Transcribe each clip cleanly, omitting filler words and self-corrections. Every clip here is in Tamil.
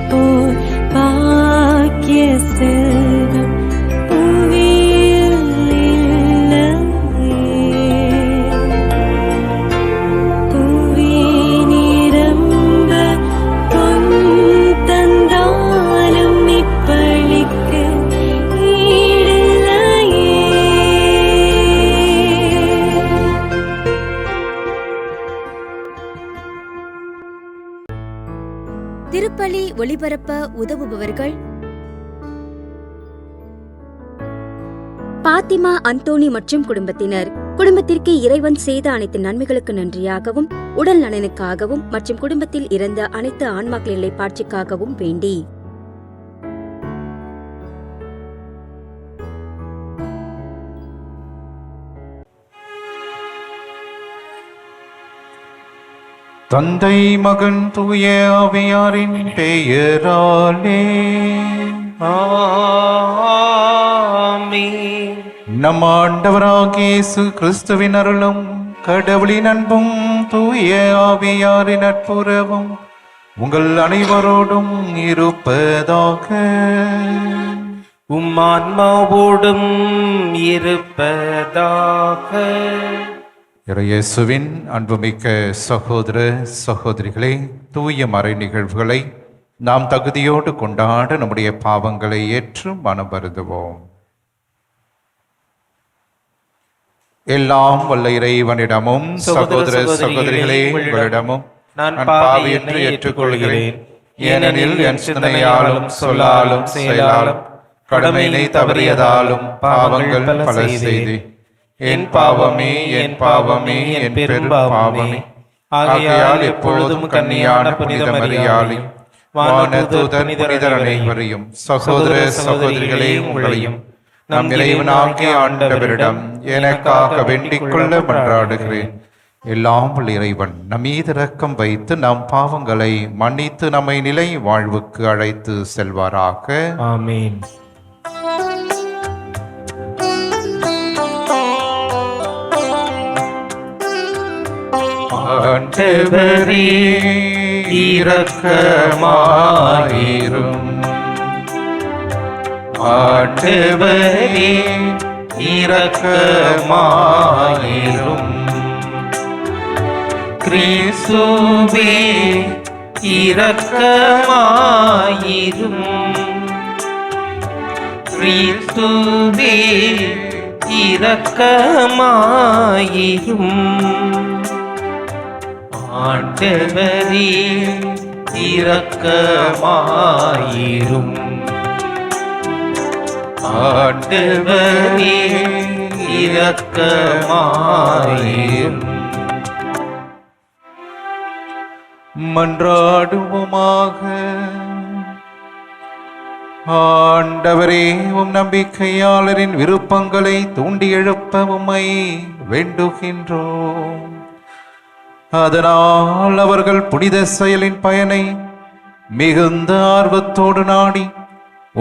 போல் பாக்கிய செல்வம் புவியில் இல்லையே. புவி நிரம்ப பொன் தந்தாலும் இப்பளிக்கு ஈடில்லையே. திருப்பலி ஒளிபரப்ப உதவுபவர்கள் பாத்திமா அந்தோணி மற்றும் குடும்பத்தினர். குடும்பத்திற்கு இறைவன் செய்த அனைத்து நன்மைகளுக்கு நன்றியாகவும், உடல் நலனுக்காகவும் மற்றும் குடும்பத்தில் இறந்த அனைத்து ஆன்மாக்களின் இளைப்பாட்சிக்காகவும் வேண்டி தந்தை மகன் தூய ஆவியாரின் பெயராலே ஆமென். நம் ஆண்டவராகிய இயேசு கிறிஸ்துவின் அருளும் கடவுளின் அன்பும் தூய ஆவியாரின் நட்புறவும் உங்கள் அனைவரோடும் இருப்பதாக. உம் ஆன்மாவோடும் இருப்பதாக. இயேசுவின் அன்புமிக்க சகோதர சகோதரிகளே, தூய மறை நிகழ்வுகளை நாம் தகுதியோடு கொண்டாட நம்முடைய பாவங்களை ஏற்று மனம் வருந்துவோம். எல்லாம் வல்ல இறைவனிடமும் சகோதர சகோதரிகளே உங்களிடமும் நான் பாவி என்று ஏற்றுக்கொள்கிறேன். ஏனெனில் என் சிந்தனையாலும் சொல்லாலும் செயலாலும் கடமையினை தவறியதாலும் பாவங்கள் பல செய்தேன். என் பாவமே என் பாவமே என் பெரும் பாவமே. ஆகையால் எப்பொழுதும் கன்னியான புனித மரியாதை வானதூதர் புனிதர் அனைவரையும் சகோதர சகோதரிகளே உங்களையும் நம் இறைவனாகிய ஆண்டவரிடம் எனக்காக வேண்டிக் கொள்ள மன்றாடுகிறேன். எல்லாம் உள்ள இறைவன் நம் மீது இரக்கம் வைத்து நம் பாவங்களை மன்னித்து நம்மை நிலை வாழ்வுக்கு அழைத்து செல்வாராக. ஆமென். ஆண்டவரே இரக்கமாயிரும். ஆண்டவரே இரக்கமாயிரும். கிறிஸ்துவே இரக்கமாயிரும். கிறிஸ்துவே இரக்கமாயிரும். ஆண்டவரே இரக்கமாயிரும். ஆண்டவரே இரக்கமாயிரும். மன்றாடுவோமாக. ஆண்டவரே, உம் நம்பிக்கையாளரின் விருப்பங்களை தூண்டி எழுப்ப உம்மை வேண்டுகின்றோம். அதனால் அவர்கள் புனித செயலின் பயனை மிகுந்த ஆர்வத்தோடு நாடி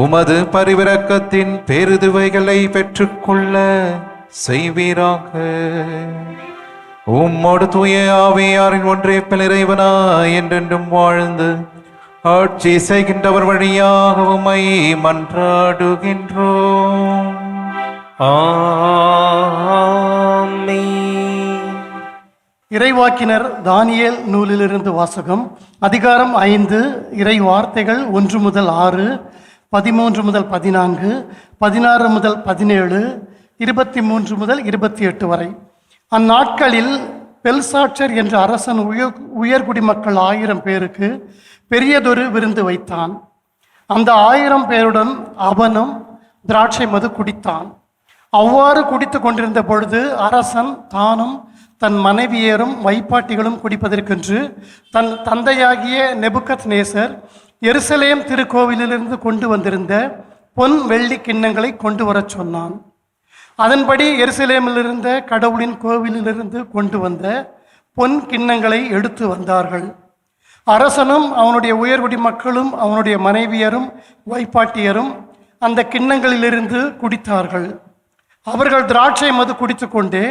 உமது பரிவிரக்கத்தின் பெருதுவைகளை பெற்றுக்கொள்ள செய்வீராக. உம்மோடு தூய ஆவியாரின் ஒன்றே இறைவனா என்றென்றும் வாழ்ந்து ஆட்சி செய்கின்றவர் வழியாக உம்மை மன்றாடுகின்றோம். ஆமென். இறைவாக்கினர் தானியேல் நூலிலிருந்து வாசகம். அதிகாரம் 5, இறை வார்த்தைகள் 1 முதல் 6, 13 முதல் 14, 16 முதல் 17, 23 முதல் 28 வரை. அந்நாட்களில் பெல்சாட்சர் என்ற அரசன் உயர்குடி மக்கள் 1000 பேருக்கு பெரியதொரு விருந்து வைத்தான். அந்த 1000 பேருடன் அவனும் திராட்சை மது குடித்தான். அவ்வாறு குடித்து கொண்டிருந்த பொழுது அரசன் தானும் தன் மனைவியரும் வைப்பாட்டிகளும் குடிப்பதற்கென்று தன் தந்தையாகிய நெபுகத்நேசர் எருசலேம் திருக்கோவிலிலிருந்து கொண்டு வந்திருந்த பொன் வெள்ளி கிண்ணங்களை கொண்டு வரச் சொன்னான். அதன்படி எருசலேமிலிருந்த கடவுளின் கோவிலிலிருந்து கொண்டு வந்த பொன் கிண்ணங்களை எடுத்து வந்தார்கள். அரசனும் அவனுடைய உயர்குடி மக்களும் அவனுடைய மனைவியரும் வைப்பாட்டியரும் அந்த கிண்ணங்களிலிருந்து குடித்தார்கள். அவர்கள் திராட்சை மது குடித்து கொண்டே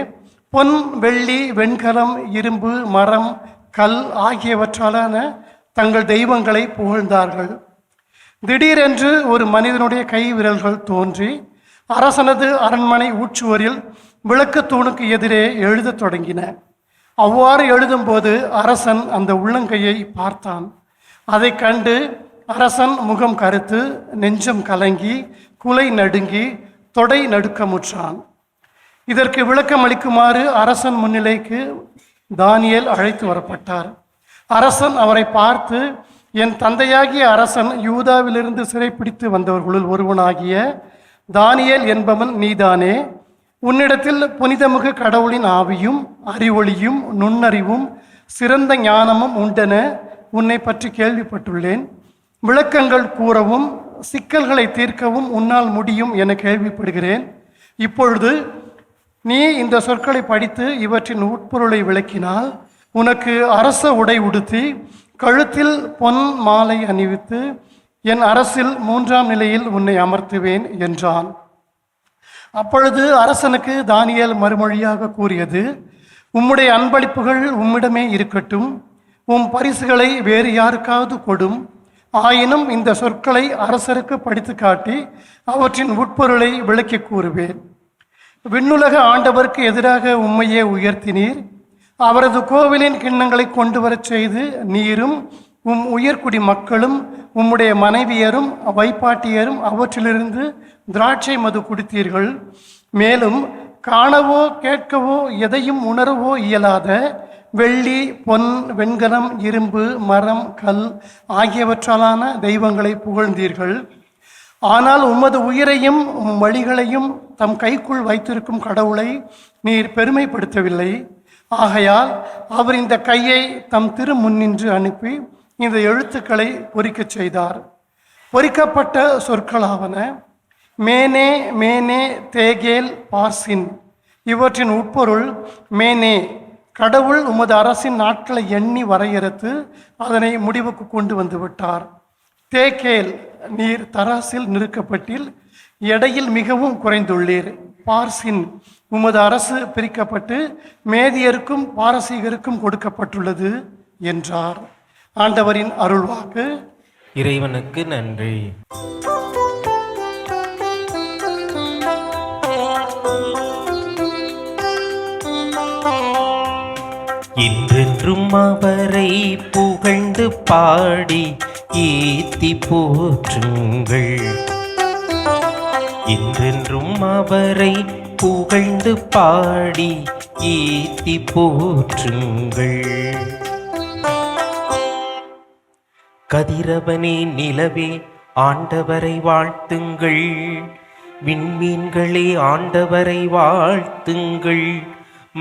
பொன், வெள்ளி, வெண்கலம், இரும்பு, மரம், கல் ஆகியவற்றாலான தங்கள் தெய்வங்களை புகழ்ந்தார்கள். திடீரென்று ஒரு மனிதனுடைய கை விரல்கள் தோன்றி அரசனது அரண்மனை ஊச்சுவரில் விளக்குத்தூணுக்கு எதிரே எழுதத் தொடங்கின. அவ்வாறு எழுதும்போது அரசன் அந்த உள்ளங்கையை பார்த்தான். அதை கண்டு அரசன் முகம் கருத்து, நெஞ்சம் கலங்கி, குலை நடுங்கி, தொடை நடுக்கமுற்றான். இதற்கு விளக்கம் அளிக்குமாறு அரசன் முன்னிலைக்கு தானியேல் அழைத்து வரப்பட்டார். அரசன் அவரை பார்த்து, என் தந்தையாகிய அரசன் யூதாவிலிருந்து சிறைப்பிடித்து வந்தவர்களுள் ஒருவனாகிய தானியேல் என்பவன் நீதானே? உன்னிடத்தில் புனிதமிகு கடவுளின் ஆவியும் அறிவொளியும் நுண்ணறிவும் சிறந்த ஞானமும் உண்டென உன்னை பற்றி கேள்விப்பட்டுள்ளேன். விளக்கங்கள் கூறவும் சிக்கல்களை தீர்க்கவும் உன்னால் முடியும் என கேள்விப்படுகிறேன். இப்பொழுது நீ இந்த சொற்களை படித்து இவற்றின் உட்பொருளை விளக்கினால் உனக்கு அரச உடை உடுத்தி கழுத்தில் பொன் மாலை அணிவித்து என் அரசில் 3ஆம் நிலையில் உன்னை அமர்த்துவேன் என்றான். அப்பொழுது அரசனுக்கு தானியேல் மறுமொழியாக கூறியது, உம்முடைய அன்பளிப்புகள் உம்மிடமே இருக்கட்டும், உம் பரிசுகளை வேறு யாருக்காவது கொடும். ஆயினும் இந்த சொற்களை அரசருக்கு படித்து காட்டி அவற்றின் உட்பொருளை விளக்கி கூறுவேன். விண்ணுலக ஆண்டவருக்கு எதிராக உம்மையே உயர்த்தினீர். அவரது கோவிலின் கிண்ணங்களை கொண்டு வரச் செய்து நீரும் உம் உயர்குடி மக்களும் உம்முடைய மனைவியரும் வைப்பாட்டியரும் அவற்றிலிருந்து திராட்சை மது குடித்தீர்கள். மேலும் காணவோ கேட்கவோ எதையும் உணரவோ இயலாத வெள்ளி, பொன், வெண்கலம், இரும்பு, மரம், கல் ஆகியவற்றாலான தெய்வங்களை புகழ்ந்தீர்கள். ஆனால் உமது உயிரையும் உம் வழிகளையும் தம் கைக்குள் வைத்திருக்கும் கடவுளை நீர் பெருமைப்படுத்தவில்லை. ஆகையால் அவர் இந்த கையை தம் திரு முன்னின்று அனுப்பி இந்த எழுத்துக்களை பொறிக்கச் செய்தார். பொறிக்கப்பட்ட சொற்களாவன: மேனே, மேனே, தேகேல், பார்சின். இவற்றின் உட்பொருள்: மேனே, கடவுள் உமது அரசின் நாட்களை எண்ணி வரையறுத்து அதனை முடிவுக்கு கொண்டு வந்து விட்டார். தேகேல், நீர் தராசில் நிறுக்கப்பட்டீர், எடையில் மிகவும் குறைந்துள்ளீர். பார்சின், உமது அரசு பிரிக்கப்பட்டு மேதியருக்கும் பாரசீகருக்கும் கொடுக்கப்பட்டுள்ளது என்றார். ஆண்டவரின் அருள்வாக்கு. இறைவனுக்கு நன்றி. இன்றென்றும் அவரை புகழ்ந்து பாடி ஈத்தி போற்றுங்கள். இன்றென்றும் அவரை புகழ்ந்து பாடி ஈத்தி போற்றுங்கள். கதிரவனே, நிலவே, ஆண்டவரை வாழ்த்துங்கள். விண்மீன்களே, ஆண்டவரை வாழ்த்துங்கள்.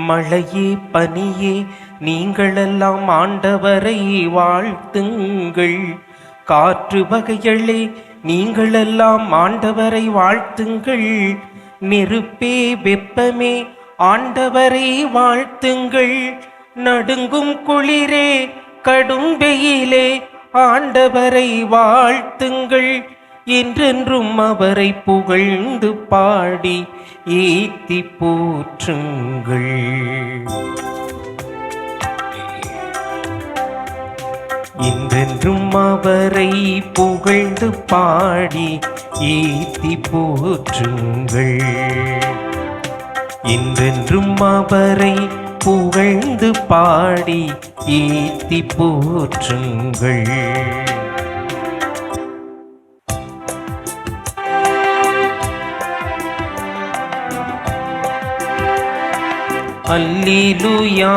மழையே, பனியே, நீங்களெல்லாம் ஆண்டவரை வாழ்த்துங்கள். காற்று வகைகளே, நீங்களெல்லாம் ஆண்டவரை வாழ்த்துங்கள். நெருப்பே, வெப்பமே, ஆண்டவரை வாழ்த்துங்கள். நடுங்கும் குளிரே, கடும் வெயிலே, ஆண்டவரை வாழ்த்துங்கள். என்றென்றும் அவரை புகழ்ந்து பாடி ஏத்தி போற்றுங்கள். என்றென்றும் அவரை புகழ்ந்து பாடி ஏத்தி போற்றுங்கள். என்றென்றும் அவரை புகழ்ந்து பாடி ஏத்தி போற்றுங்கள். அல்லேலூயா,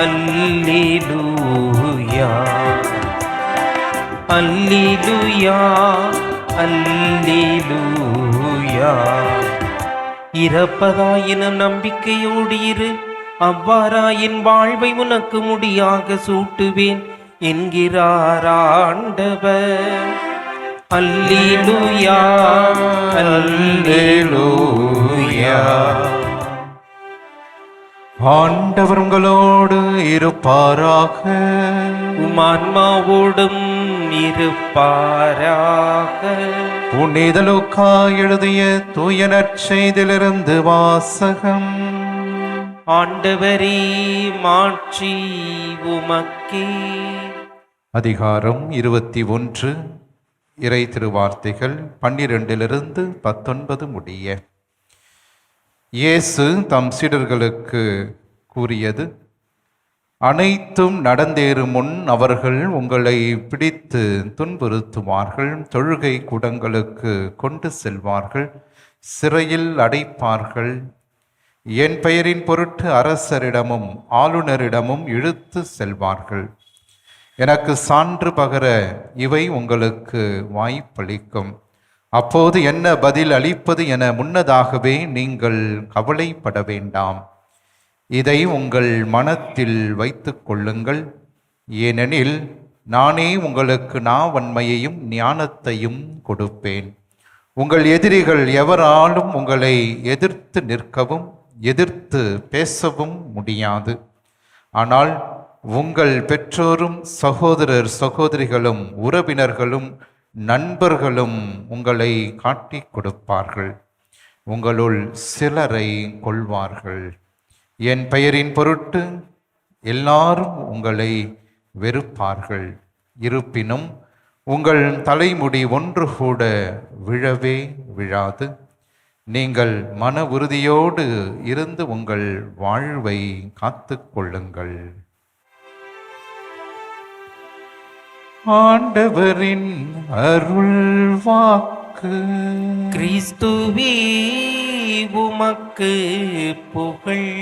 அல்லேலூயா, அல்லேலூயா, அல்லேலூயா. இறப்பதாயினும் நம்பிக்கையோடு இரு, அவ்வாறாயின் வாழ்வை உனக்கு முடியாக சூட்டுவேன் என்கிறார் ஆண்டவர். அல்லேலூயா, அல்லேலூயா. ஆண்டவர் உங்களோடு இருப்பாராக. உம் ஆன்மாவோடும் இருப்பாராக. புனித லூக்கா எழுதிய தூய நற்செய்தியிலிருந்து வாசகம். ஆண்டவரே, மாட்சி உமக்கே. அதிகாரம் 21. இறை திருவார்த்தைகள் 12-19 முடிய. இயேசு தம் சீடர்களுக்கு கூறியது: அனைத்தும் நடந்தேறும் முன் அவர்கள் உங்களை பிடித்து துன்புறுத்துவார்கள், தொழுகை கூடங்களுக்கு கொண்டு செல்வார்கள், சிறையில் அடைப்பார்கள். என் பெயரின் பொருட்டு அரசரிடமும் ஆளுநரிடமும் இழுத்து செல்வார்கள். எனக்கு சான்று பகர இவை உங்களுக்கு வாய்ப்பளிக்கும். அப்போது என்ன பதில் அளிப்பது என முன்னதாகவே நீங்கள் கவலைப்பட வேண்டாம். இதை உங்கள் மனத்தில் வைத்து கொள்ளுங்கள். ஏனெனில் நானே உங்களுக்கு நாவன்மையையும் ஞானத்தையும் கொடுப்பேன். உங்கள் எதிரிகள் எவராலும் உங்களை எதிர்த்து நிற்கவும் எதிர்த்து பேசவும் முடியாது. ஆனால் உங்கள் பெற்றோரும் சகோதரர் சகோதரிகளும் உறவினர்களும் நண்பர்களும் உங்களை காட்டிக் கொடுப்பார்கள். உங்களுள் சிலரை கொல்வார்கள். என் பெயரின் பொருட்டு எல்லாரும் உங்களை வெறுப்பார்கள். இருப்பினும் உங்கள் தலைமுடி ஒன்று கூட விழவே விழாது. நீங்கள் மன உறுதியோடு இருந்து உங்கள் வாழ்வை காத்து கொள்ளுங்கள். ஆண்டவரின் அருள் வாக்கு. கிறிஸ்துவே உமக்கு புகழ்.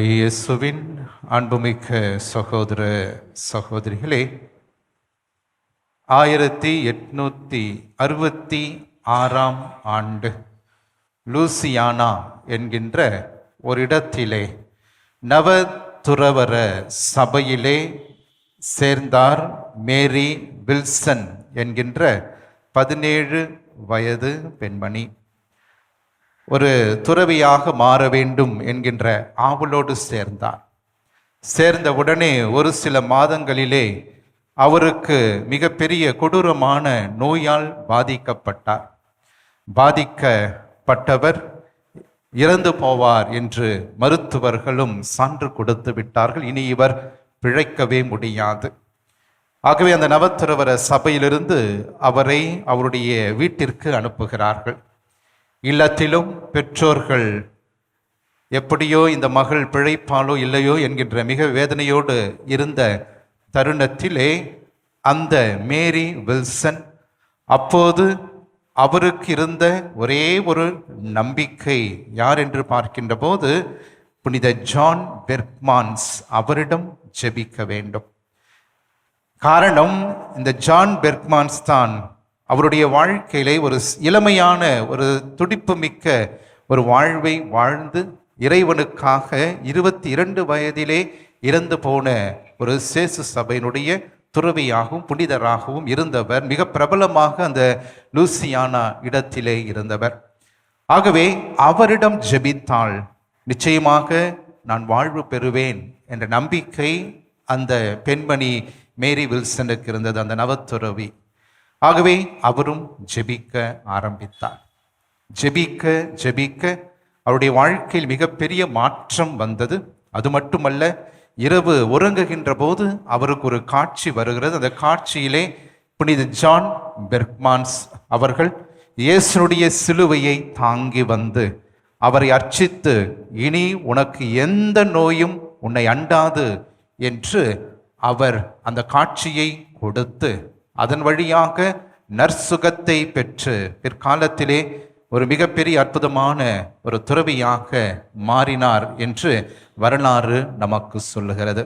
இயேசுவின் அன்புமிக்க சகோதர சகோதரிகளே, 1866 ஆண்டு லூசியானா என்கின்ற ஒரு இடத்திலே நவதுறவர சபையிலே சேர்ந்தார் மேரி வில்சன் என்கின்ற 17 வயது பெண்மணி. ஒரு துறவியாக மாற வேண்டும் என்கின்ற ஆவலோடு சேர்ந்தார். சேர்ந்தவுடனே ஒரு சில மாதங்களிலே அவருக்கு மிகப்பெரிய கொடூரமான நோயால் பாதிக்கப்பட்டார். பாதிக்கப்பட்டவர் இறந்து போவார் என்று மருத்துவர்களும் சான்று கொடுத்து விட்டார்கள். இனி இவர் பிழைக்கவே முடியாது. ஆகவே அந்த நவத்துறவர சபையிலிருந்து அவரை அவருடைய வீட்டிற்கு அனுப்புகிறார்கள். இல்லத்திலும் பெற்றோர்கள் எப்படியோ இந்த மகள் பிழைப்பாலோ இல்லையோ என்கின்ற மிக வேதனையோடு இருந்த தருணத்திலே அந்த மேரி வில்சன் அப்போது அவருக்கு இருந்த ஒரே ஒரு நம்பிக்கை யார் என்று பார்க்கின்ற போது புனித ஜான் பெர்க்மான்ஸ் அவரிடம் ஜெபிக்க வேண்டும். காரணம், இந்த ஜான் பெர்க்மான்ஸ் தான் அவருடைய வாழ்க்கையிலே ஒரு இளமையான ஒரு துடிப்பு மிக்க ஒரு வாழ்வை வாழ்ந்து இறைவனுக்காக 22 வயதிலே இறந்து போன ஒரு சேசு சபையினுடைய துறவியாகவும் புனிதராகவும் இருந்தவர். மிக பிரபலமாக அந்த லூசியானா இடத்திலே இருந்தவர். ஆகவே அவரிடம் ஜெபித்தாள், நிச்சயமாக நான் வாழ்வு பெறுவேன் என்ற நம்பிக்கை அந்த பெண்மணி மேரி வில்சனுக்கு இருந்தது, அந்த நவத்துறவி. ஆகவே அவரும் ஜெபிக்க ஆரம்பித்தார். ஜெபிக்க ஜெபிக்க அவருடைய வாழ்க்கையில் மிகப்பெரிய மாற்றம் வந்தது. அது மட்டுமல்ல, இரவு உறங்குகின்ற போது அவருக்கு ஒரு காட்சி வருகிறது. அந்த காட்சியிலே புனித ஜான் பெர்க்மான்ஸ் அவர்கள் இயேசுனுடைய சிலுவையை தாங்கி வந்து அவரை அர்ச்சித்து, இனி உனக்கு எந்த நோயும் உன்னை அண்டாது என்று அவர் அந்த காட்சியை கொடுத்து அதன் வழியாக நற்சுகத்தை பெற்று பிற்காலத்திலே ஒரு மிகப்பெரிய அற்புதமான ஒரு துறவியாக மாறினார் என்று வரலாறு நமக்கு சொல்லுகிறது.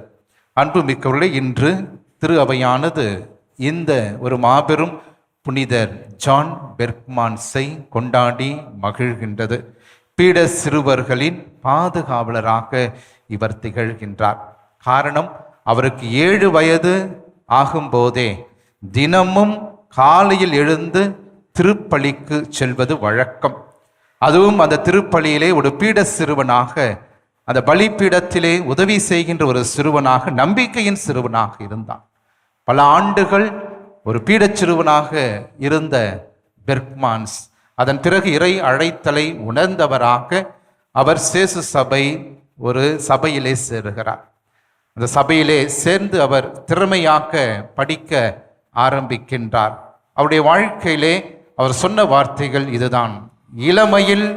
அன்புமிக்கவர்களே, இன்று திரு அவையானது இந்த ஒரு மாபெரும் புனிதர் ஜான் பெர்க்மான்ஸை கொண்டாடி மகிழ்கின்றது. பீட சிறுவர்களின் பாதுகாவலராக இவர் திகழ்கின்றார். காரணம், அவருக்கு 7 வயது ஆகும்போதே தினமும் காலையில் எழுந்து திருப்பலிக்கு செல்வது வழக்கம். அதுவும் அந்த திருப்பலியிலே ஒரு பீட சிறுவனாக, அந்த பலிப்பீடத்திலே உதவி செய்கின்ற ஒரு சிறுவனாக, நம்பிக்கையின் சிறுவனாக இருந்தான். பல ஆண்டுகள் ஒரு பீடச் சிறுவனாக இருந்த பெர்க்மான்ஸ் அதன் பிறகு இறை அழைத்தலை உணர்ந்தவராக அவர் சேசு சபை ஒரு சபையிலே சேருகிறார். அந்த சபையிலே சேர்ந்து அவர் திறமையாக படிக்க ஆரம்பிக்கின்றார். அவருடைய வாழ்க்கையிலே அவர் சொன்ன வார்த்தைகள் இதுதான்: இளமையில்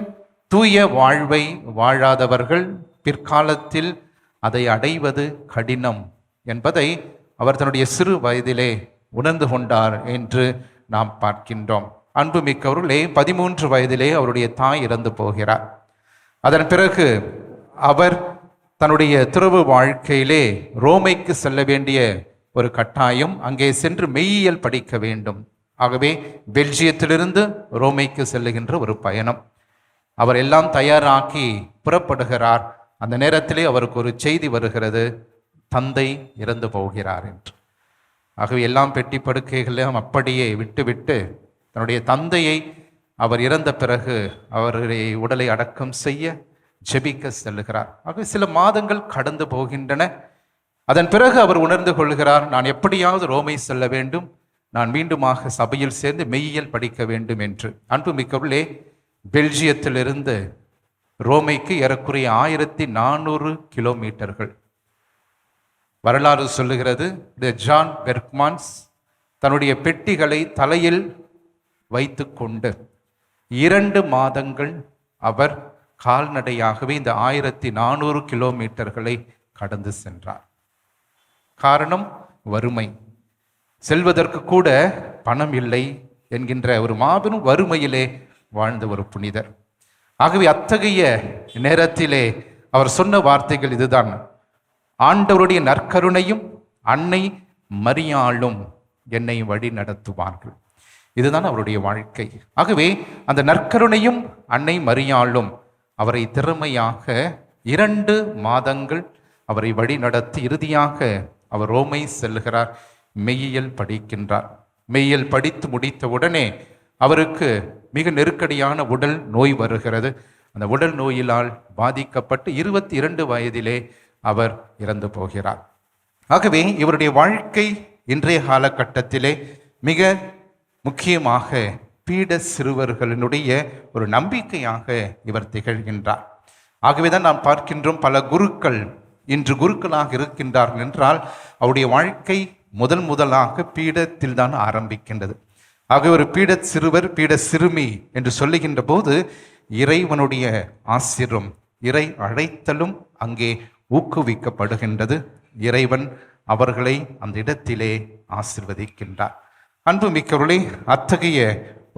தூய வாழ்வை வாழாதவர்கள் பிற்காலத்தில் அதை அடைவது கடினம் என்பதை அவர் தன்னுடைய சிறு வயதிலே உணர்ந்து கொண்டார் என்று நாம் பார்க்கின்றோம். அன்புமிக்கவர்களே, 13 வயதிலே அவருடைய தாய் இறந்து போகிறார். அதன் பிறகு அவர் தன்னுடைய துறவு வாழ்க்கையிலே ரோமைக்கு செல்ல வேண்டிய ஒரு கட்டாயம், அங்கே சென்று மெய்யியல் படிக்க வேண்டும். ஆகவே பெல்ஜியத்திலிருந்து ரோமைக்கு செல்லுகின்ற ஒரு பயணம். அவர் எல்லாம் தயாராக்கி புறப்படுகிறார். அந்த நேரத்திலே அவருக்கு ஒரு செய்தி வருகிறது, தந்தை இறந்து போகிறார் என்று. ஆகவே எல்லாம் பெட்டி படுக்கைகளும் அப்படியே விட்டுவிட்டு தன்னுடைய தந்தையை அவர் இறந்த பிறகு அவருடைய உடலை அடக்கம் செய்ய ஜெபிக்க செல்லுகிறார். ஆகவே சில மாதங்கள் கடந்து போகின்றன. அதன் பிறகு அவர் உணர்ந்து கொள்கிறார், நான் எப்படியாவது ரோமை செல்ல வேண்டும், நான் மீண்டுமாக சபையில் சேர்ந்து மெய்யியல் படிக்க வேண்டும் என்று. அன்புமிக்கவர்களே, பெல்ஜியத்திலிருந்து ரோமைக்கு ஏறக்குறைய 1400 கிலோமீட்டர்கள். வரலாறு சொல்லுகிறது, ஜான் பெர்க்மான்ஸ் தன்னுடைய பெட்டிகளை தலையில் வைத்து கொண்டு 2 மாதங்கள் அவர் கால்நடையாகவே இந்த 1400 கிலோமீட்டர்களை கடந்து சென்றார். காரணம் வறுமை. செல்வதற்கு கூட பணம் இல்லை என்கின்ற ஒரு மாபெரும் வறுமையிலே வாழ்ந்த ஒரு புனிதர். ஆகவே அத்தகைய நேரத்திலே அவர் சொன்ன வார்த்தைகள் இதுதான்: ஆண்டவருடைய நற்கருணையும் அன்னை மரியாளும் என்னை வழி நடத்துவார்கள். இதுதான் அவருடைய வாழ்க்கை. ஆகவே அந்த நற்கருணையும் அன்னை மரியாளும் அவரை திறமையாக 2 மாதங்கள் அவரை வழி நடத்தி இறுதியாக அவர் ரோமை செல்கிறார், மெய்யியல் படிக்கின்றார். மெய்யியல் படித்து முடித்த உடனே அவருக்கு மிக நெருக்கடியான உடல் நோய் வருகிறது. அந்த உடல் நோயினால் பாதிக்கப்பட்டு 22 வயதிலே அவர் இறந்து போகிறார். ஆகவே இவருடைய வாழ்க்கை இன்றைய காலகட்டத்திலே மிக முக்கியமாக பீட சிறுவர்களினுடைய ஒரு நம்பிக்கையாக இவர் திகழ்கின்றார். ஆகவேதான் நாம் பார்க்கின்றோம், பல குருக்கள் இன்று குருக்களாக இருக்கின்றார்கள் என்றால் அவருடைய வாழ்க்கை முதலாக பீடத்தில் தான் ஆரம்பிக்கின்றது. ஆக ஒரு பீட சிறுவர், பீட சிறுமி என்று சொல்லுகின்ற போது இறைவனுடைய ஆசீர்வாதம், இறை அழைத்தலும் அங்கே ஊக்குவிக்கப்படுகின்றது. இறைவன் அவர்களை அந்த இடத்திலே ஆசீர்வதிக்கின்றார். அன்புமிக்கவர்களே, அத்தகைய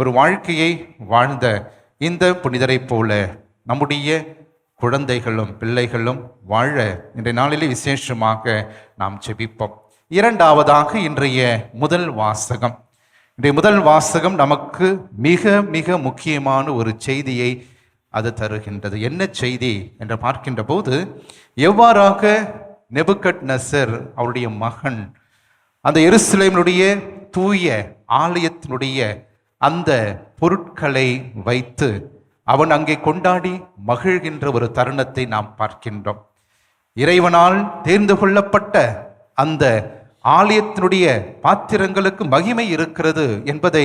ஒரு வாழ்க்கையை வாழ்ந்த இந்த புனிதரை போல நம்முடைய குழந்தைகளும் பிள்ளைகளும் வாழ இன்றைய நாளிலே விசேஷமாக நாம் ஜெபிப்போம். இரண்டாவதாக இன்றைய முதல் வாசகம். இன்றைய முதல் வாசகம் நமக்கு மிக மிக முக்கியமான ஒரு செய்தியை அது தருகின்றது. என்ன செய்தி என்று பார்க்கின்ற போது, எவ்வாறாக நெபுகத்நேசர் அவருடைய மகன் அந்த எருசலேமினுடைய தூய ஆலயத்தினுடைய அந்த பொருட்களை வைத்து அவன் அங்கே கொண்டாடி மகிழ்கின்ற ஒரு தருணத்தை நாம் பார்க்கின்றோம். இறைவனால் தேர்ந்து கொள்ளப்பட்ட அந்த ஆலயத்தினுடைய பாத்திரங்களுக்கு மகிமை இருக்கிறது என்பதை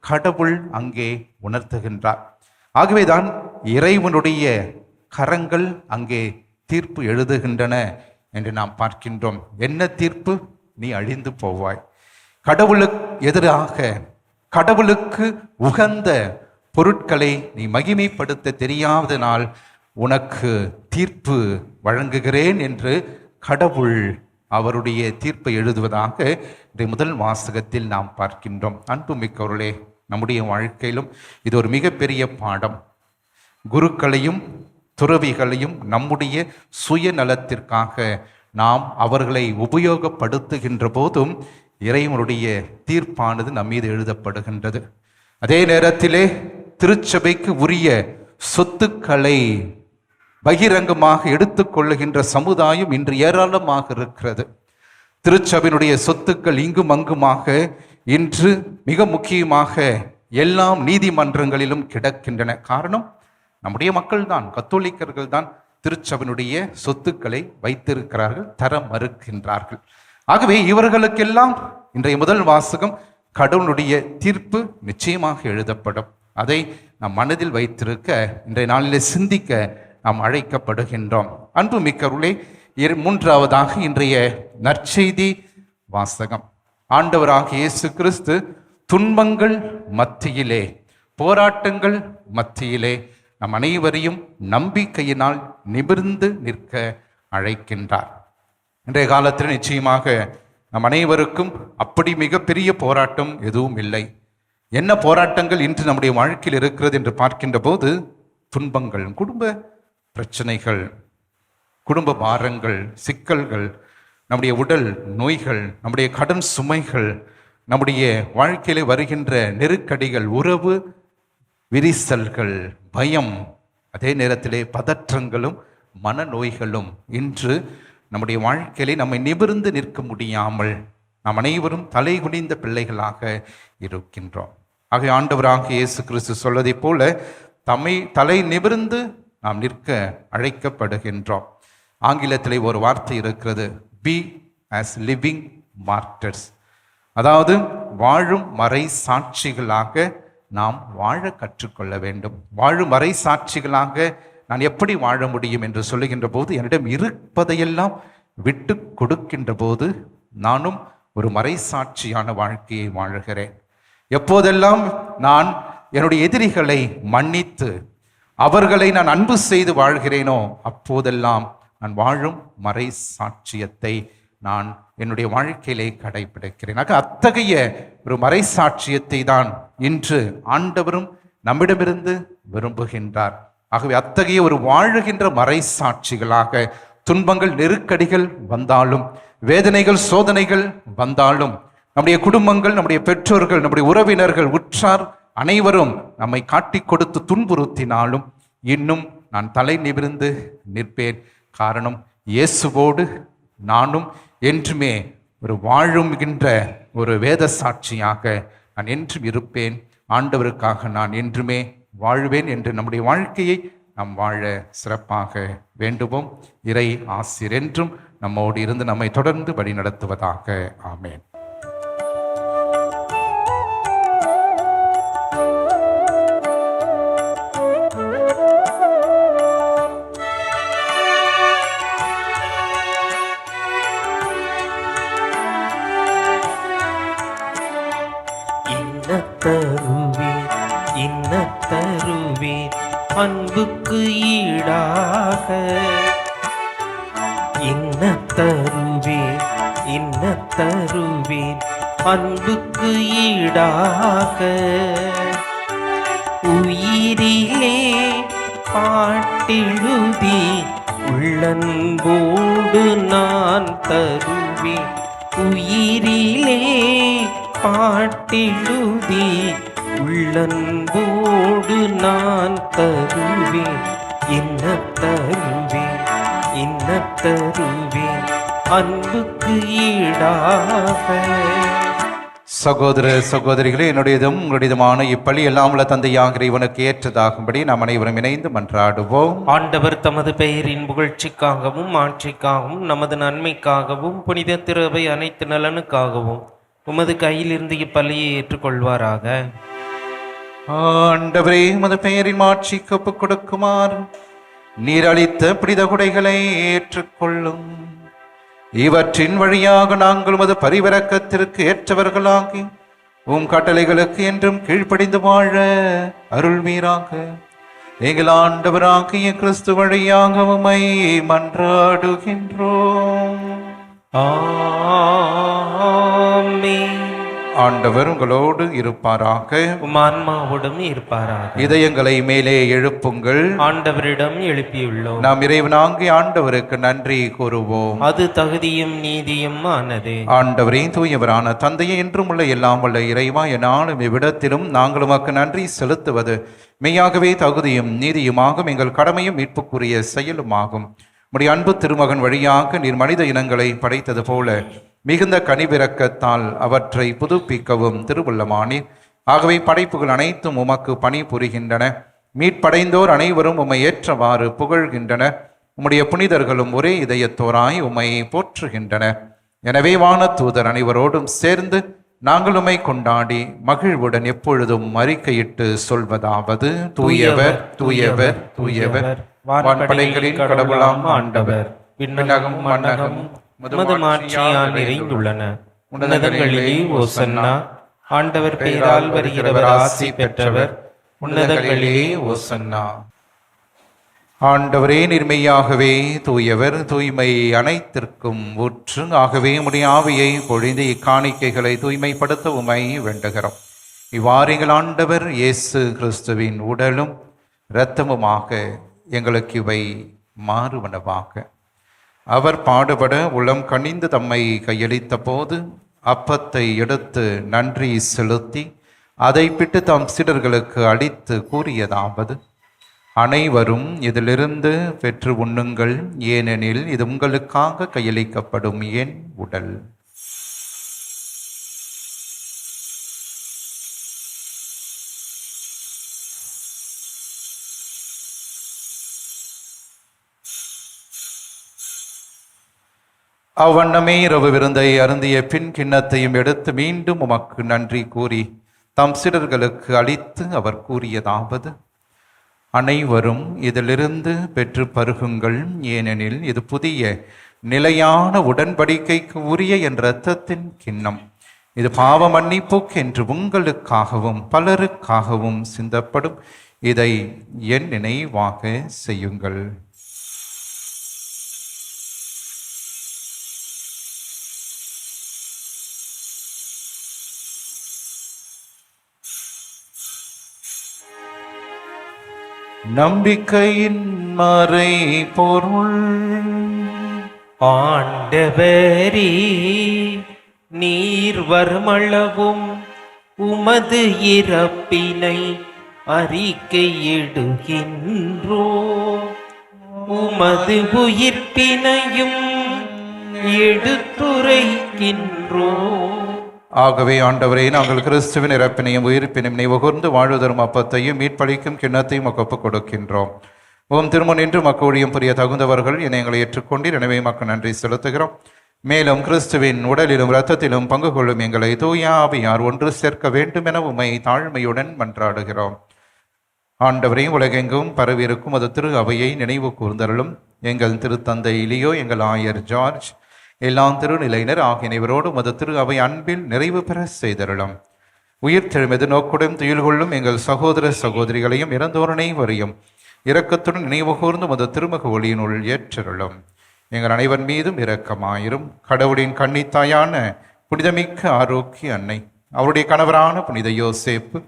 கடவுள் அங்கே உணர்த்துகின்றார். ஆகவேதான் இறைவனுடைய கரங்கள் அங்கே தீர்ப்பு எழுதுகின்றன என்று நாம் பார்க்கின்றோம். என்ன தீர்ப்பு? நீ அழிந்து போவாய். கடவுளுக்கு எதிராக, கடவுளுக்கு உகந்த பொருட்களை நீ மகிமைப்படுத்த தெரியாதனால் உனக்கு தீர்ப்பு வழங்குகிறேன் என்று கடவுள் அவருடைய தீர்ப்பை எழுதுவதாக இந்த முதல் வாசகத்தில் நாம் பார்க்கின்றோம். அன்புமிக்கவர்களே, நம்முடைய வாழ்க்கையிலும் இது ஒரு மிகப்பெரிய பாடம். குருக்களையும் துறவிகளையும் நம்முடைய சுயநலத்திற்காக நாம் அவர்களை உபயோகப்படுத்துகின்ற போதும் இறைவனுடைய தீர்ப்பானது நம் மீது எழுதப்படுகின்றது. அதே நேரத்திலே திருச்சபைக்கு உரிய சொத்துக்களை பகிரங்கமாக எடுத்துக்கொள்ளுகின்ற சமுதாயம் இன்று ஏராளமாக இருக்கிறது. திருச்சபையினுடைய சொத்துக்கள் இங்கும் அங்குமாக இன்று மிக முக்கியமாக எல்லாம் நீதிமன்றங்களிலும் கிடக்கின்றன. காரணம், நம்முடைய மக்கள் தான், கத்தோலிக்கர்கள் தான் திருச்சபையினுடைய சொத்துக்களை வைத்திருக்கிறார்கள், தர மறுக்கின்றார்கள். ஆகவே இவர்களுக்கெல்லாம் இன்றைய முதல் வாசகம் கடவுளுடைய தீர்ப்பு நிச்சயமாக எழுதப்படும். அதை நாம் மனதில் வைத்திருக்க இன்றைய நாளிலே சிந்திக்க நாம் அழைக்கப்படுகின்றோம். அன்பு மிக்கவர்களே, மூன்றாவதாக இன்றைய நற்செய்தி வாசகம். ஆண்டவராகிய இயேசு கிறிஸ்து துன்பங்கள் மத்தியிலே, போராட்டங்கள் மத்தியிலே நம் அனைவரையும் நம்பிக்கையினால் நிமிர்ந்து நிற்க அழைக்கின்றார். இன்றைய காலத்தில் நிச்சயமாக நம் அனைவருக்கும் அப்படி மிகப்பெரிய போராட்டம் எதுவும் இல்லை. என்ன போராட்டங்கள் இன்று நம்முடைய வாழ்க்கையில் இருக்கிறது என்று பார்க்கின்ற போது, துன்பங்கள், குடும்ப பிரச்சனைகள், குடும்ப பாரங்கள், சிக்கல்கள், நம்முடைய உடல் நோய்கள், நம்முடைய கடன் சுமைகள், நம்முடைய வாழ்க்கையிலே வருகின்ற நெருக்கடிகள், உறவு விரிசல்கள், பயம், அதே நேரத்திலே பதற்றங்களும் மனநோய்களும் இன்று நம்முடைய வாழ்க்கையிலே நம்மை நிமிர்ந்து நிற்க முடியாமல் நாம் அனைவரும் தலை குனிந்த பிள்ளைகளாக இருக்கின்றோம். ஆகிய ஆண்டவராகிய இயேசு கிறிஸ்து சொல்வதைப் போல தலை நிமிர்ந்து நாம் நிற்க அழைக்கப்படுகின்றோம். ஆங்கிலத்திலே ஒரு வார்த்தை இருக்கிறது, பி ஆஸ் லிவிங் மார்டர்ஸ். அதாவது வாழும் மறை சாட்சிகளாக நாம் வாழ கற்றுக்கொள்ள வேண்டும். வாழும் மறை சாட்சிகளாக நான் எப்படி வாழ முடியும் என்று சொல்லுகின்ற போது, என்னிடம் இருப்பதையெல்லாம் விட்டு கொடுக்கின்ற போது நானும் ஒரு மறைசாட்சியான வாழ்க்கையை வாழுகிறேன். எப்போதெல்லாம் நான் என்னுடைய எதிரிகளை மன்னித்து அவர்களை நான் அன்பு செய்து வாழ்கிறேனோ, அப்போதெல்லாம் நான் வாழும் மறை சாட்சியத்தை நான் என்னுடைய வாழ்க்கையிலே கடைபிடிக்கிறேன். அத்தகைய ஒரு மறை சாட்சியத்தை தான் இன்று ஆண்டவரும் நம்மிடமிருந்து விரும்புகின்றார். ஆகவே அத்தகைய ஒரு வாழுகின்ற மறை சாட்சிகளாக துன்பங்கள், நெருக்கடிகள் வந்தாலும், வேதனைகள், சோதனைகள் வந்தாலும், நம்முடைய குடும்பங்கள், நம்முடைய பெற்றோர்கள், நம்முடைய உறவினர்கள், உற்றார் அனைவரும் நம்மை காட்டி கொடுத்து துன்புறுத்தினாலும் இன்னும் நான் தலை நிமிர்ந்து நிற்பேன். காரணம், இயேசுவோடு நானும் என்றுமே ஒரு வாழுகின்ற ஒரு வேத சாட்சியாக நான் என்றும் இருப்பேன். ஆண்டவருக்காக நான் என்றுமே வாழ்வேன் என்று நம்முடைய வாழ்க்கையை நாம் வாழ சிறப்பாக வேண்டுவோம். இறை ஆசீர் என்றும் நம்மோடு இருந்து நம்மை தொடர்ந்து வழி நடத்துவதாக. ஆமேன். தருவீர் அன்புக்கு ஈடாக, தருவீர் அன்புக்கு ஈடாக, உயிரிலே பாட்டெழுதி உள்ளன்போடு நான் தருவேன். உயிரிலே பாட்டெழுதி உள்ளன்போடு நான் தருவேன். தருவேன் அன்புக்கு ஈடாக. சகோதர சகோதரிகளே, என்னுடையதும் உங்களுடையதுமான இப்பள்ளி எல்லாம் உள்ள தந்தையாக இவனுக்கு ஏற்றதாகும்படி நாம் அனைவரும் இணைந்து மன்றாடுவோம். ஆண்டவர் தமது பெயரின் புகழ்ச்சிக்காகவும் ஆட்சிக்காகவும் நமது நன்மைக்காகவும் புனித திருவை அனைத்து நலனுக்காகவும் உமது கையிலிருந்து இப்பள்ளியை ஏற்றுக்கொள்வாராக. ஆண்டவரே, உமது பெயரின் மாட்சிக்கு ஒப்புக் கொடுக்குமாறு நீர் அளித்த புனித கொடைகளை ஏற்றுக்கொள்ளும். இவற்றின் வழியாக நாங்கள் உமது பரிவிரக்கத்திற்கு ஏற்றவர்களாகி உம் கட்டளைகளுக்கு என்றும் கீழ்ப்படிந்து வாழ அருள்வீராக. எங்கள் ஆண்டவராகிய கிறிஸ்து வழியாக உம்மை மன்றாடுகின்றோம். ஆமென். ஆண்டவர் உங்களோடு இருப்பாராக. உம் ஆன்மாவோடும் இருப்பாராக. இதயங்களை மேலே எழுப்புங்கள். ஆண்டவரிடம் எழுப்பியுள்ளோம். நாம் இறைவனாகிய ஆண்டவருக்கு நன்றி கூறுவோம். அது தகுதியும் நீதியும் ஆனது. ஆண்டவரே, தூயவரான தந்தையே, என்றும் உள்ள எல்லாம் உள்ள இறைவா, என்னாலும் இவ்விடத்திலும் நாங்கள் உமக்கு நன்றி செலுத்துவது மெய்யாகவே தகுதியும் நீதியுமாகும், எங்கள் கடமையும் மீட்புக்குரிய செயலுமாகும். உம்முடைய அன்பு திருமகன் வழியாக நீர் மனித இனங்களை படைத்தது போல மிகுந்த கனிவிரக்கத்தால் அவற்றை புதுப்பிக்கவும் திருவுள்ளமானீர். ஆகவே படைப்புகள் அனைத்தும் உமக்கு பணி புரிகின்றன. மீட்படைந்தோர் அனைவரும் உம்மை ஏற்றவாறு புகழ்கின்றன. உம்முடைய புனிதர்களும் ஒரே இதயத்தோராய் உம்மை போற்றுகின்றன. எனவே வானதூதர் அனைவரோடும் சேர்ந்து நாங்கள் உம்மை கொண்டாடி மகிழ்வுடன் எப்பொழுதும் அறிக்கையிட்டு சொல்வதாவது: தூயவர் தூயவர் தூயவர், வான்படைகளின் கடவுளாம் ஆண்டவர், விண்ணகமும் மண்ணகமும் உமது மாட்சியால் நிறைந்துள்ளன. உன்னதங்களிலே ஓசன்னா. ஆண்டவர் பெயரால் வருகிறவர் ஆசி பெற்றவர். உன்னதங்களிலே ஓசன்னா. ஆண்டவரே, நிர்மையாகவே தூயவர், தூய்மை அனைத்திற்கும் ஊற்று. ஆகவே உம்முடைய ஆவியை பொழிந்து இக்காணிக்கைகளை தூய்மைப்படுத்த உமை வேண்டுகிறோம். இவ்வாறு எங்கள் ஆண்டவர் இயேசு கிறிஸ்துவின் உடலும் இரத்தமுமாக எங்களுக்கு இவை மாறுவனவாக. அவர் பாடுபட உளம் கனிந்து தம்மை கையளித்த போது அப்பத்தை எடுத்து நன்றி செலுத்தி அதை பிட்டு தம் சீடர்களுக்கு அளித்து கூறியதாவது: அனைவரும் இதிலிருந்து பெற்று உண்ணுங்கள், ஏனெனில் இது உங்களுக்காக கையளிக்கப்படும் என் உடல். அவ்வண்ணமே இரவு விருந்தை அருந்திய பின் கிண்ணத்தையும் எடுத்து மீண்டும் உமக்கு நன்றி கூறி தம் சீடர்களுக்கு அளித்து அவர் கூறியதாவது: அனைவரும் இதிலிருந்து பெற்று பருகுங்கள், ஏனெனில் இது புதிய நிலையான உடன்படிக்கைக்கு உரிய என் இரத்தத்தின் கிண்ணம். இது பாவ மன்னிப்புக்கென்று உங்களுக்காகவும் பலருக்காகவும் சிந்தப்படும். இதை என் நினைவாக செய்யுங்கள். நம்பிக்கையின் மறை பொருள். ஆண்டவரே, நீர் வருமளவும் உமது இறப்பினை அறிக்கையிடுகின்றோ, உமது உயிர்ப்பினையும் எடுத்துரைக்கின்றோ. ஆகவே ஆண்டவரே, நாங்கள் கிறிஸ்துவின் இறப்பினையும் உயிர்ப்பினையும் நினைவுகூர்ந்து வாழ்வதரும் அப்பத்தையும் மீட்பளிக்கும் கிண்ணத்தையும் ஒப்புக் கொடுக்கின்றோம். உம் திருமுன் நின்று மக்களுடையும் புரிய தகுந்தவர்கள் என எங்களை ஏற்றுக்கொண்டு எனவே மக்கள் நன்றி செலுத்துகிறோம். மேலும் கிறிஸ்துவின் உடலிலும் இரத்தத்திலும் பங்கு கொள்ளும் எங்களை தூய ஆவியார் ஒன்று சேர்க்க வேண்டும் என உம்மை தாழ்மையுடன் மன்றாடுகிறோம். ஆண்டவரே, உலகெங்கும் பரவியிருக்கும் அது திரு அவையை நினைவு கூர்ந்தருளும். எங்கள் திருத்தந்தை இலியோ, எங்கள் ஆயர் ஜார்ஜ், எல்லாம் திருநிலையினர் ஆகியவரோடு மது திரு அவை அன்பில் நிறைவு பெற செய்தருளும். உயிர் தெழுமெது நோக்குடன் துயில் கொள்ளும் எங்கள் சகோதர சகோதரிகளையும் இறந்தோரனை வரையும் இரக்கத்துடன் நினைவு கூர்ந்து மது திருமுக ஒளியினுள் ஏற்றருளும். எங்கள் அனைவர் மீதும் இரக்கமாயிரும். கடவுளின் கன்னித்தாயான புனிதமிக்க ஆரோக்கிய அன்னை, அவருடைய கணவரான புனித யோசேப்பு,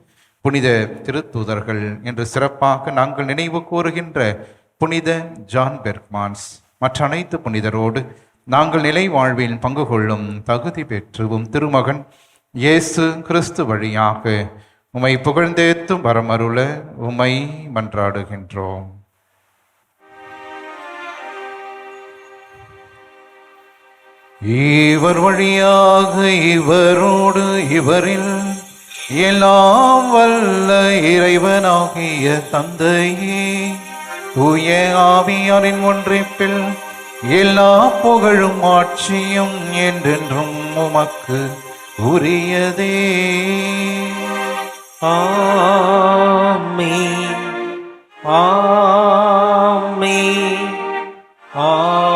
புனித திருத்தூதர்கள் என்று சிறப்பாக நாங்கள் நினைவு கூறுகின்ற புனித ஜான் பெர்க்மான்ஸ் மற்ற அனைத்து புனிதரோடு நாங்கள் நிலை வாழ்வில் பங்கு கொள்ளும் தகுதி பெற்றுவும் திருமகன் இயேசு கிறிஸ்து வழியாக உம்மை புகழ்ந்தேத்தும் வரமருள உம்மை மன்றாடுகின்றோம். இவர் வழியாக இவரோடு இவரில் எல்லாம் வல்ல இறைவனாகிய தந்தையே, தூய ஆவியாரின் ஒன்றிப்பில் எல்லா புகழும் ஆட்சியும் என்றென்றும் உமக்கு உரியதே. ஆமென், ஆமென், ஆமென்.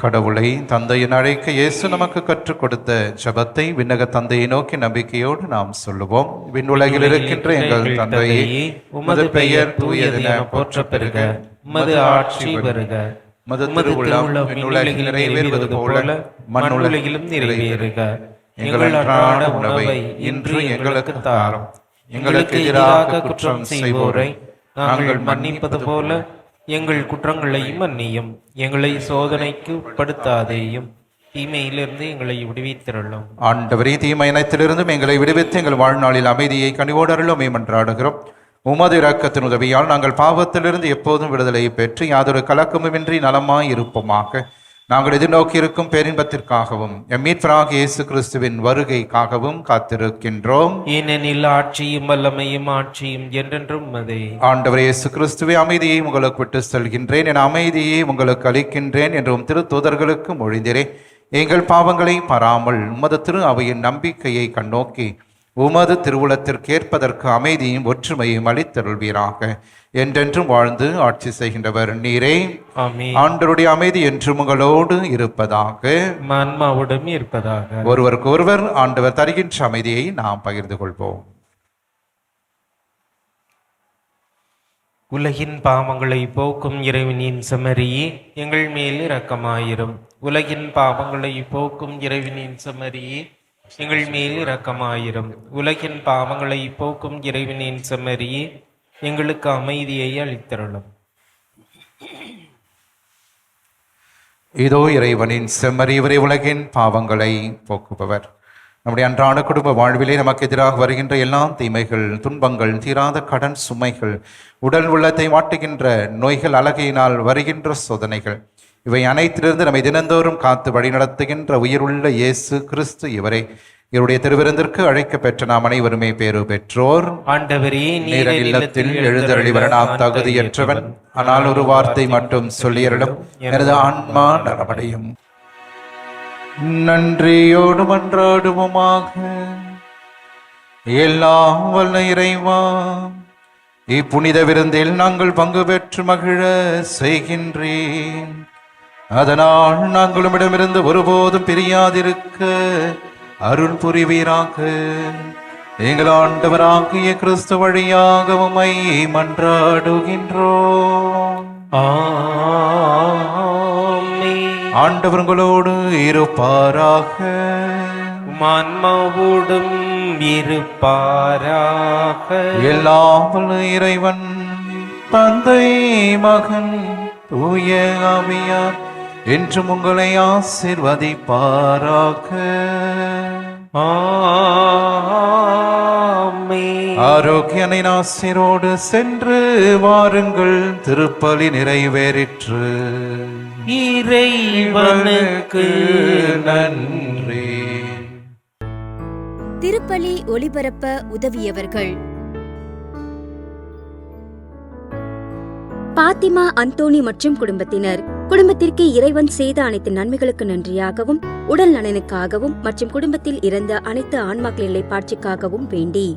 கடவுளை தந்தையின் அழைக்க இயேசு நமக்கு கற்றுக் கொடுத்த ஜெபத்தை விண்ணக தந்தையை நோக்கி நம்பிக்கையோடு நாம் சொல்லுவோம். விண்ணுலகில் இருக்கின்ற எங்கள் தந்தையே, உமது பெயர் தூயதென போற்றப் பெறுக. உமது ஆட்சி வருக. உமது திருவுளம் விண்ணுலகில் நிறைவேறுவது போல மண்ணுலகிலும் நிறைவேறுக. எங்கள் அன்றாட உணவை இன்று எங்களுக்கு தாரும். எங்களுக்கு எதிராக குற்றம் செய்வோரை நாங்கள் மன்னிப்பது போல எங்கள் குற்றங்களையும் மன்னியும். எங்களை சோதனைக்கு உட்படுத்தாதேயும், தீமையிலிருந்து எங்களை விடுவித்திருளும். ஆண்டவரே, தீமை அனைத்திலிருந்தும் எங்களை விடுவித்து எங்கள் வாழ்நாளில் அமைதியை கனிவோடு அருளும் மன்றாடுகிறோம். உமது இரக்கத்தின் உதவியால் நாங்கள் பாவத்திலிருந்து எப்போதும் விடுதலை பெற்று யாதொரு கலக்கமுமின்றி நலமாய் இருப்போமாக. நாங்கள் எதிர்நோக்கி இருக்கும் பேரின்பத்திற்காகவும் எம் மீட்பராகிய இயேசு கிறிஸ்துவின் வருகைக்காகவும் காத்திருக்கின்றோம். ஏனெனில் ஆட்சியும் வல்லமையும் ஆட்சியும் என்றென்றும் உமதே. ஆண்டவர் இயேசு கிறிஸ்துவே, அமைதியை உங்களுக்கு விட்டு செல்கின்றேன், என் அமைதியை உங்களுக்கு அளிக்கின்றேன் என்றும் திருத்தூதர்களுக்கு மொழிந்தீரே. எங்கள் பாவங்களை பாராமல் உமது திரு அவையின் நம்பிக்கையை கண்ணோக்கி உமது திருவுளத்திற்கேற்பதற்கு அமைதியும் ஒற்றுமையும் அளித்தருள்வீராக. என்றென்றும் வாழ்ந்து ஆட்சி செய்கின்றவர் நீரே. ஆமென். ஆண்டவருடைய அமைதி என்றும் உங்களோடு இருப்பதாக. ஆன்மாவுடன் இருப்பதாக. ஒருவருக்கு ஒருவர் ஆண்டவர் தருகின்ற அமைதியை நாம் பகிர்ந்து கொள்வோம். உலகின் பாவங்களை போக்கும் இறைவனின் செம்மறியே, எங்கள் மேல் இரக்கமாயிரும். உலகின் பாவங்களை போக்கும் இறைவனின் செம்மறியே, எங்கள் மேல் இரக்கமாயிரும். உலகின் பாவங்களை போக்கும் இறைவனின் செம்மறியே, எங்களுக்கு அமைதியை அளித்தருளும். இதோ இறைவனின் செம்மறி, இவரே உலகின் பாவங்களை போக்குபவர். நம்முடைய அன்றாட குடும்ப வாழ்விலே நமக்கு எதிராக வருகின்ற எல்லா தீமைகள், துன்பங்கள், தீராத கடன் சுமைகள், உடல் உள்ளத்தை வாட்டுகின்ற நோய்கள், அழகையினால் வருகின்ற சோதனைகள், இவை அனைத்திலிருந்து நம்மை தினந்தோறும் காத்து வழிநடத்துகின்ற உயிருள்ள இயேசு கிறிஸ்து இவரே. இவருடைய திருவிருந்திற்கு அழைக்க பெற்ற நாம் அனைவருமே பேறு பெற்றோர். ஆண்டவரே, நீர் இல்லத்தில் எழுந்தருளி வர நான் தகுதியற்றவன், ஆனால் ஒரு வார்த்தை மட்டும் சொல்லியருளும், எனது ஆன்மா நலமடையும். நன்றியோடு மன்றாடுவோமாக. எல்லாம் வல்ல இறைவா, இப்புனித விருந்தில் நாங்கள் பங்கு பெற்று மகிழ செய்கின்றேன். அதனால் நாங்களுமிடமிருந்து ஒருபோதும் பிரியாதிருக்க அருள் புரிவீராக. எங்கள் ஆண்டவராகிய கிறிஸ்து வழியாக உம்மை மன்றாடுகின்றோம். ஆண்டவர் உங்களோடு இருப்பாராக. ஆன்மாவோடும் இருப்பாராக. எல்லாம் வல்ல இறைவன் தந்தை, மகன், தூய ஆவியார் என்றும் உங்களை ஆசீர்வதிப்பாராக. ஆரோக்கியனின் ஆசீரோடு சென்று வாருங்கள். திருப்பலி நிறைவேறிற்று. இறைவனுக்கு நன்றி. திருப்பலி ஒளிபரப்ப உதவியவர்கள்: பாத்திமா அந்தோணி மற்றும் குடும்பத்தினர். குடும்பத்திற்கு இறைவன் செய்த அனைத்து நன்மைகளுக்கு நன்றியாகவும், உடல் நலனுக்காகவும் மற்றும் குடும்பத்தில் இறந்த அனைத்து ஆன்மாக்களின் பாட்சிக்காகவும் வேண்டி